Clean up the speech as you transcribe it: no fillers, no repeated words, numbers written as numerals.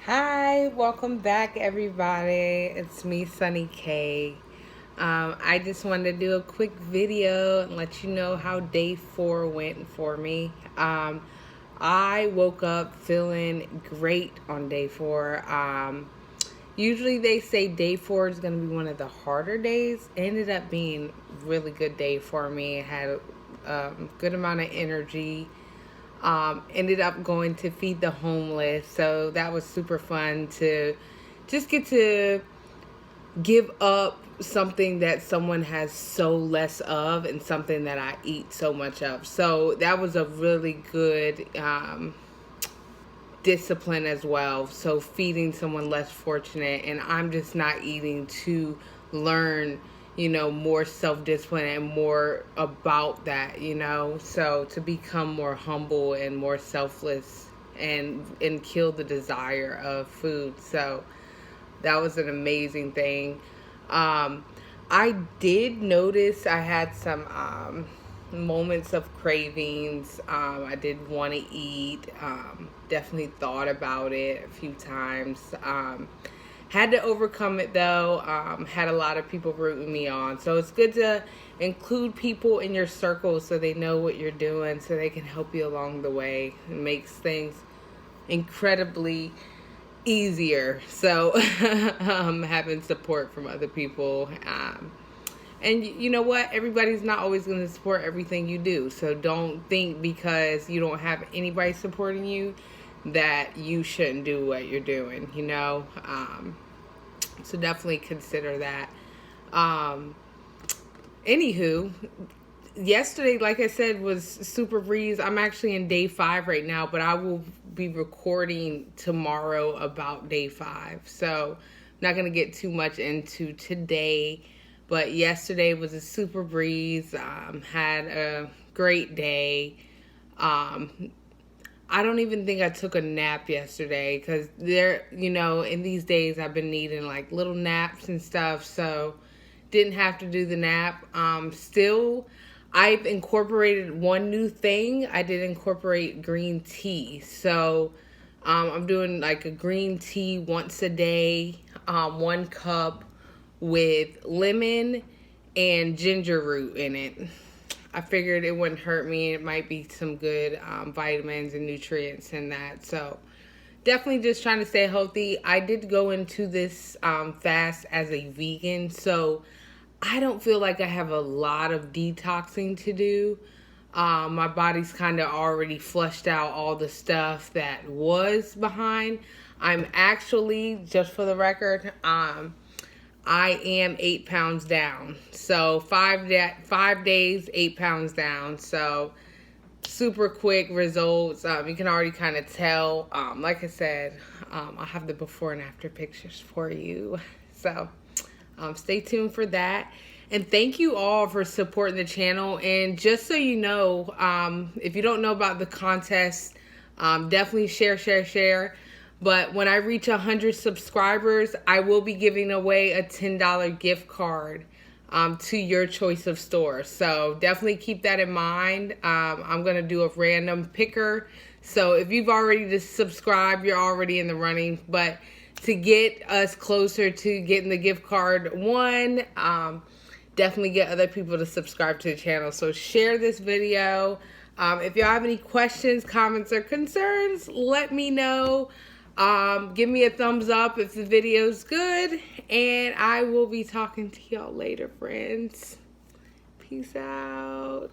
Hi, welcome back, everybody. It's me, Sunny K. I just wanted to do a quick video and let you know how day 4 went for me. I woke up feeling great on day 4. Usually they say day 4 is going to be one of the harder days. It ended up being a really good day for me. I had a good amount of energy. Ended up going to feed the homeless, so that was super fun to just get to give up something that someone has so less of and something that I eat so much of. So that was a really good discipline as well. So feeding someone less fortunate, and I'm just not eating to learn, more self-discipline and more about that, so to become more humble and more selfless and kill the desire of food. So that was an amazing thing. I did notice I had some moments of cravings. I did want to eat. Definitely thought about it a few times. Had to overcome it though. Had a lot of people rooting me on. So it's good to include people in your circle so they know what you're doing, so they can help you along the way. It makes things incredibly easier. So having support from other people. And you know what? Everybody's not always going to support everything you do. So don't think because you don't have anybody supporting you that you shouldn't do what you're doing, So definitely consider that. Anywho, yesterday, like I said, was super breeze. I'm actually in day 5 right now, but I will be recording tomorrow about day 5. So I'm not going to get too much into today, but yesterday was a super breeze. Had a great day. I don't even think I took a nap yesterday because in these days I've been needing like little naps and stuff. So didn't have to do the nap. Still, I've incorporated one new thing. I did incorporate green tea. So I'm doing like a green tea once a day, 1 cup with lemon and ginger root in it. I figured it wouldn't hurt me. It might be some good vitamins and nutrients in that. So definitely just trying to stay healthy. I did go into this fast as a vegan, so I don't feel like I have a lot of detoxing to do. My body's kind of already flushed out all the stuff that was behind. I'm actually, just for the record, I am 8 pounds down. So 5 days, 8 pounds down. So super quick results. You can already kind of tell. Like I said, I'll have the before and after pictures for you. So stay tuned for that. And thank you all for supporting the channel. And just so you know, if you don't know about the contest, definitely share. But when I reach 100 subscribers, I will be giving away a $10 gift card to your choice of store. So definitely keep that in mind. I'm going to do a random picker. So if you've already just subscribed, you're already in the running. But to get us closer to getting the gift card won, definitely get other people to subscribe to the channel. So share this video. If y'all have any questions, comments, or concerns, let me know. Give me a thumbs up if the video's good, and I will be talking to y'all later, friends. Peace out.